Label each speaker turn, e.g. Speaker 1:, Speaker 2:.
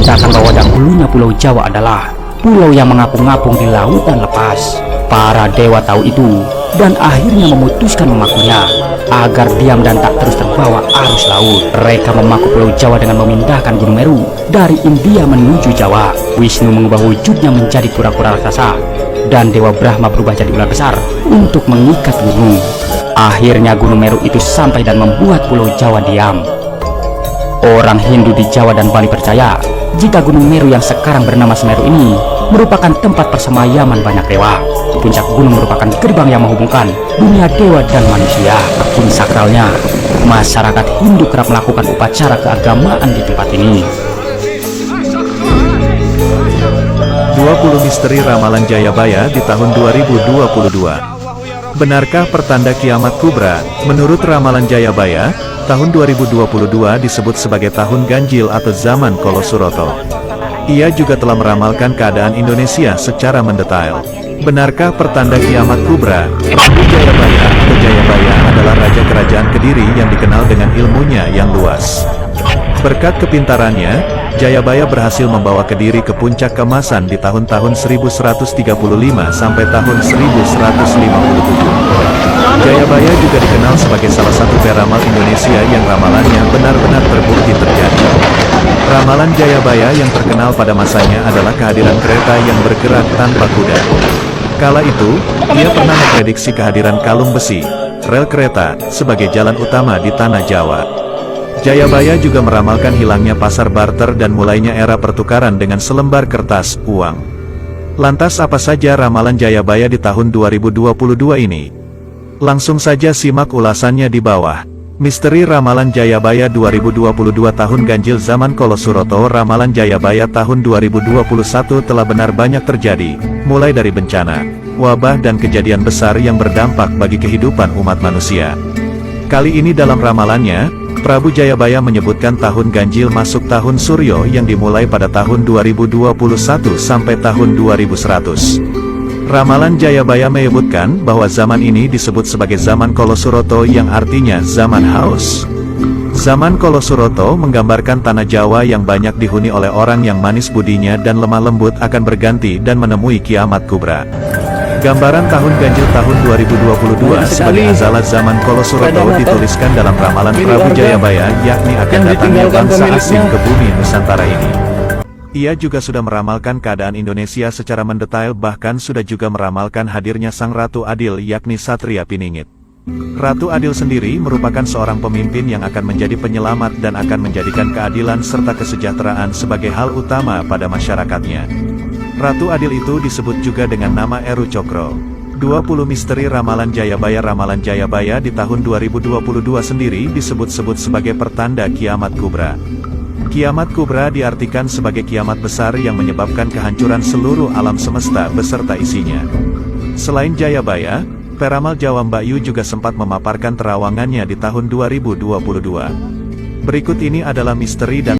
Speaker 1: menceritakan bahwa dahulunya Pulau Jawa adalah pulau yang mengapung-apung di lautan lepas. Para dewa tahu itu dan akhirnya memutuskan memakunya agar diam dan tak terus terbawa arus laut. Mereka memaku Pulau Jawa dengan memindahkan Gunung Meru dari India menuju Jawa. Wisnu mengubah wujudnya menjadi kura-kura raksasa dan Dewa Brahma berubah jadi ular besar untuk mengikat gunung. Akhirnya Gunung Meru itu sampai dan membuat Pulau Jawa diam. Orang Hindu di Jawa dan Bali percaya jika Gunung Meru yang sekarang bernama Semeru ini merupakan tempat persemayaman banyak dewa. Puncak gunung merupakan gerbang yang menghubungkan dunia dewa dan manusia. Saking sakralnya, masyarakat Hindu kerap melakukan upacara keagamaan di tempat ini.
Speaker 2: 20 misteri ramalan Jayabaya di tahun 2022. Benarkah pertanda kiamat kubra? Menurut ramalan Jayabaya, tahun 2022 disebut sebagai tahun ganjil atau zaman Kolosuroto. Ia juga telah meramalkan keadaan Indonesia secara mendetail. Benarkah pertanda kiamat kubra? Prabu Jayabaya atau Jayabaya adalah raja kerajaan Kediri yang dikenal dengan ilmunya yang luas. Berkat kepintarannya, Jayabaya berhasil membawa Kediri ke puncak keemasan di tahun-tahun 1135 sampai tahun 1157. Jayabaya juga dikenal sebagai salah satu peramal Indonesia yang ramalannya benar-benar terbukti terjadi. Ramalan Jayabaya yang terkenal pada masanya adalah kehadiran kereta yang bergerak tanpa kuda. Kala itu, ia pernah memprediksi kehadiran kalung besi, rel kereta, sebagai jalan utama di tanah Jawa. Jayabaya juga meramalkan hilangnya pasar barter dan mulainya era pertukaran dengan selembar kertas, uang. Lantas apa saja ramalan Jayabaya di tahun 2022 ini? Langsung saja simak ulasannya di bawah. Misteri Ramalan Jayabaya 2022 tahun ganjil zaman Kolosuroto. Ramalan Jayabaya tahun 2021 telah benar banyak terjadi, mulai dari bencana, wabah dan kejadian besar yang berdampak bagi kehidupan umat manusia. Kali ini dalam ramalannya, Prabu Jayabaya menyebutkan tahun ganjil masuk tahun Suryo yang dimulai pada tahun 2021 sampai tahun 2100. Ramalan Jayabaya menyebutkan bahwa zaman ini disebut sebagai zaman Kolosuroto yang artinya zaman haus. Zaman Kolosuroto menggambarkan tanah Jawa yang banyak dihuni oleh orang yang manis budinya dan lemah lembut akan berganti dan menemui kiamat kubra. Gambaran tahun ganjil tahun 2022 sebagai azalat zaman Kolosuroto dituliskan dalam ramalan Prabu Jayabaya, yakni akan datangnya bangsa asing ke bumi Nusantara ini. Ia juga sudah meramalkan keadaan Indonesia secara mendetail, bahkan sudah juga meramalkan hadirnya Sang Ratu Adil yakni Satria Piningit. Ratu Adil sendiri merupakan seorang pemimpin yang akan menjadi penyelamat dan akan menjadikan keadilan serta kesejahteraan sebagai hal utama pada masyarakatnya. Ratu Adil itu disebut juga dengan nama Eru Cokro. 20 misteri ramalan Jayabaya. Ramalan Jayabaya di tahun 2022 sendiri disebut-sebut sebagai pertanda kiamat kubra. Kiamat kubra diartikan sebagai kiamat besar yang menyebabkan kehancuran seluruh alam semesta beserta isinya. Selain Jayabaya, peramal Jawa Mbak Yu juga sempat memaparkan terawangannya di tahun 2022. Berikut ini adalah misteri dan